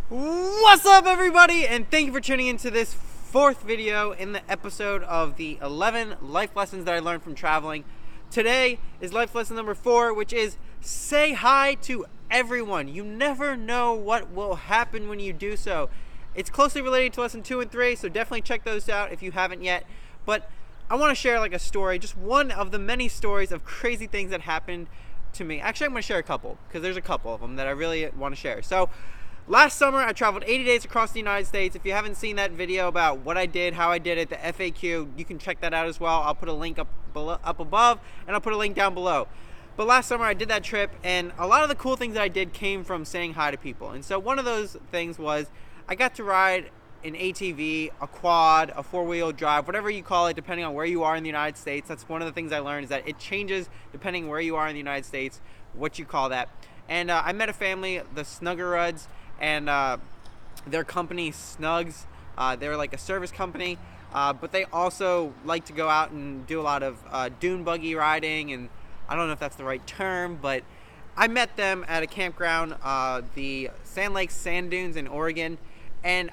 What's up, everybody, and thank you for tuning into this fourth video in the episode of the 11 life lessons that I learned from traveling. Today is life lesson number 4, which is say hi to everyone. You never know what will happen when you do so. It's closely related to lesson 2 and 3, so definitely check those out if you haven't yet. But I want to share like a story, just one of the many stories of crazy things that happened to me. Actually, I'm going to share a couple, because there's a couple of them that I really want to share. So last summer, I traveled 80 days across the United States. If you haven't seen that video about what I did, how I did it, the FAQ, you can check that out as well. I'll put a link up above, and I'll put a link down below. But last summer, I did that trip, and a lot of the cool things that I did came from saying hi to people. And so one of those things was I got to ride an ATV, a quad, a four-wheel drive, whatever you call it, depending on where you are in the United States. That's one of the things I learned, is that it changes depending where you are in the United States, what you call that. And I met a family, the Snuggeruds, and their company Snugs. They're like a service company, but they also like to go out and do a lot of dune buggy riding, and I don't know if that's the right term, but I met them at a campground, the Sand Lake Sand Dunes in Oregon, and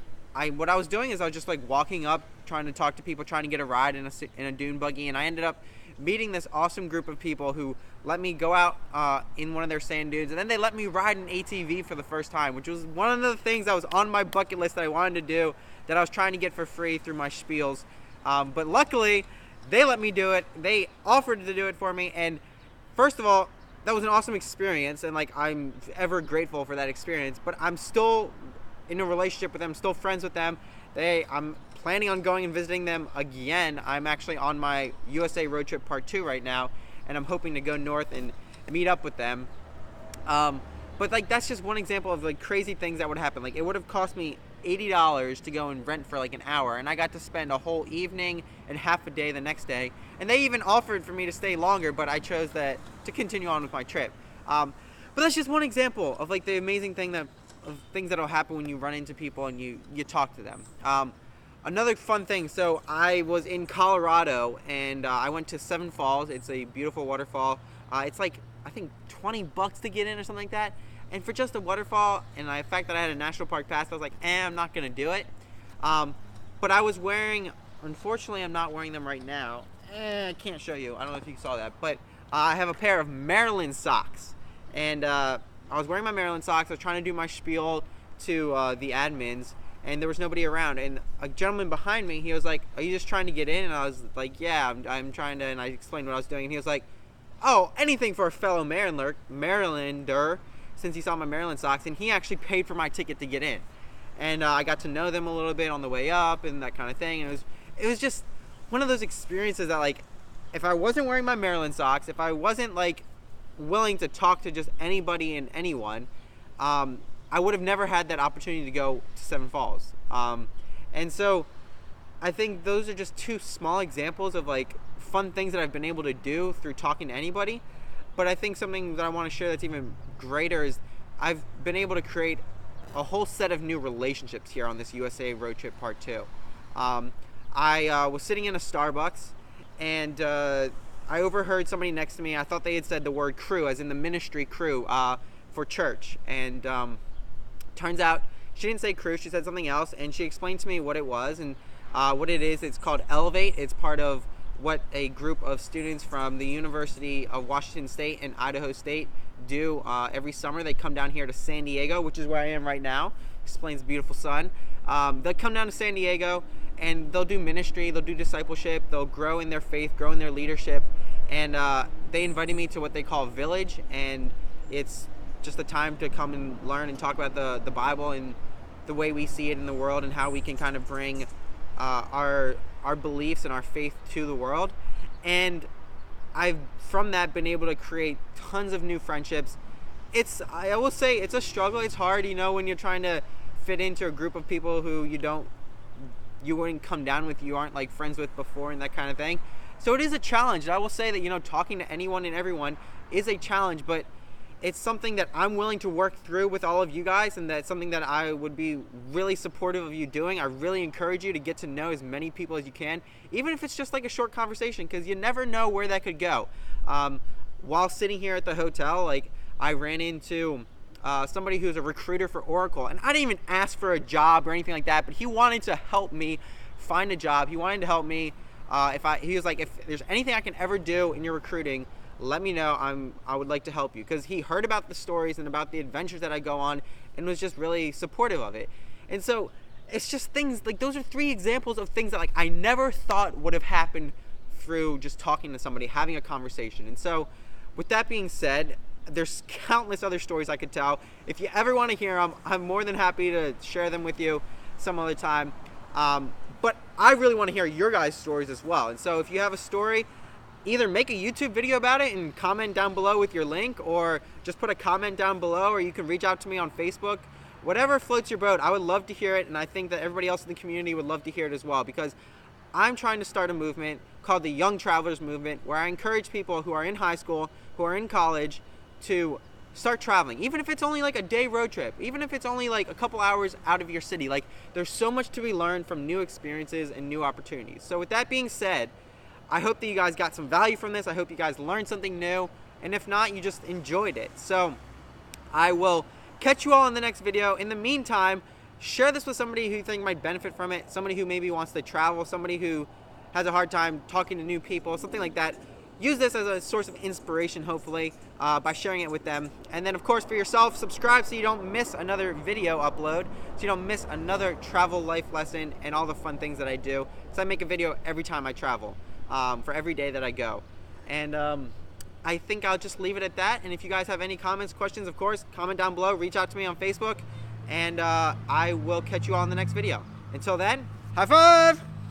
what I was doing is I was just like walking up, trying to talk to people, trying to get a ride in a dune buggy, and I ended up meeting this awesome group of people who let me go out in one of their sand dunes, and then they let me ride an ATV for the first time, which was one of the things that was on my bucket list that I wanted to do, that I was trying to get for free through my spiels. But luckily, they let me do it. They offered to do it for me, and first of all, that was an awesome experience, and like I'm ever grateful for that experience. But I'm still in a relationship with them, still friends with them. I'm planning on going and visiting them again. I'm actually on my USA road trip part 2 right now, and I'm hoping to go north and meet up with them. But like that's just one example of like crazy things that would happen. Like it would have cost me $80 to go and rent for like an hour, and I got to spend a whole evening and half a day the next day. And they even offered for me to stay longer, but I chose to continue on with my trip. But that's just one example of like the amazing thing of things that'll happen when you run into people and you talk to them. Another fun thing, so I was in Colorado, and I went to Seven Falls. It's a beautiful waterfall. It's like, I think $20 to get in or something like that. And for just a waterfall, and the fact that I had a national park pass, I was like, I'm not gonna do it. But I was wearing, unfortunately I'm not wearing them right now. I can't show you, I don't know if you saw that, but I have a pair of Maryland socks. And I was wearing my Maryland socks. I was trying to do my spiel to the admins, and there was nobody around. And a gentleman behind me, he was like, are you just trying to get in? And I was like, yeah, I'm trying to, and I explained what I was doing. And he was like, oh, anything for a fellow Marylander, since he saw my Maryland socks. And he actually paid for my ticket to get in. And I got to know them a little bit on the way up and that kind of thing. And it was just one of those experiences that, like, if I wasn't wearing my Maryland socks, if I wasn't, like, willing to talk to just anybody and anyone, I would have never had that opportunity to go to Seven Falls. And so I think those are just 2 small examples of like fun things that I've been able to do through talking to anybody. But I think something that I want to share that's even greater is I've been able to create a whole set of new relationships here on this USA road trip part 2. I was sitting in a Starbucks, and I overheard somebody next to me. I thought they had said the word crew, as in the ministry crew for church. And turns out she didn't say crew, she said something else, and she explained to me what it was. And what it is, it's called Elevate. It's part of what a group of students from the University of Washington State and Idaho State do every summer. They come down here to San Diego, which is where I am right now. Explains the beautiful sun. They'll come down to San Diego, and they'll do ministry, they'll do discipleship, they'll grow in their faith, grow in their leadership. And they invited me to what they call Village, and it's just a time to come and learn and talk about the Bible and the way we see it in the world, and how we can kind of bring our beliefs and our faith to the world. And I've from that been able to create tons of new friendships. I will say it's a struggle. It's hard, when you're trying to fit into a group of people who you wouldn't come down with, you aren't like friends with before, and that kind of thing. So it is a challenge. I will say that talking to anyone and everyone is a challenge, but it's something that I'm willing to work through with all of you guys, and that's something that I would be really supportive of you doing. I really encourage you to get to know as many people as you can, even if it's just like a short conversation, because you never know where that could go. While sitting here at the hotel, like I ran into somebody who's a recruiter for Oracle, and I didn't even ask for a job or anything like that, but he wanted to help me find a job. He wanted to help me. He was like, if there's anything I can ever do in your recruiting, let me know. I would like to help you, because he heard about the stories and about the adventures that I go on and was just really supportive of it. And so it's just things like those are 3 examples of things that like I never thought would have happened through just talking to somebody, having a conversation. And so with that being said, there's countless other stories I could tell. If you ever want to hear them, I'm more than happy to share them with you some other time. But I really want to hear your guys' stories as well. And so if you have a story, either make a YouTube video about it and comment down below with your link, or just put a comment down below, or you can reach out to me on Facebook. Whatever floats your boat, I would love to hear it, and I think that everybody else in the community would love to hear it as well, because I'm trying to start a movement called the Young Travelers Movement, where I encourage people who are in high school, who are in college, to start traveling. Even if it's only like a day road trip, even if it's only like a couple hours out of your city, like there's so much to be learned from new experiences and new opportunities. So with that being said, I hope that you guys got some value from this. I hope you guys learned something new, and if not, you just enjoyed it. So I will catch you all in the next video. In the meantime, share this with somebody who you think might benefit from it, somebody who maybe wants to travel, somebody who has a hard time talking to new people, something like that. Use this as a source of inspiration, hopefully, by sharing it with them. And then, of course, for yourself, subscribe so you don't miss another video upload, so you don't miss another travel life lesson and all the fun things that I do. So I make a video every time I travel, for every day that I go. And I think I'll just leave it at that. And if you guys have any comments, questions, of course, comment down below, reach out to me on Facebook, and I will catch you all in the next video. Until then, high five!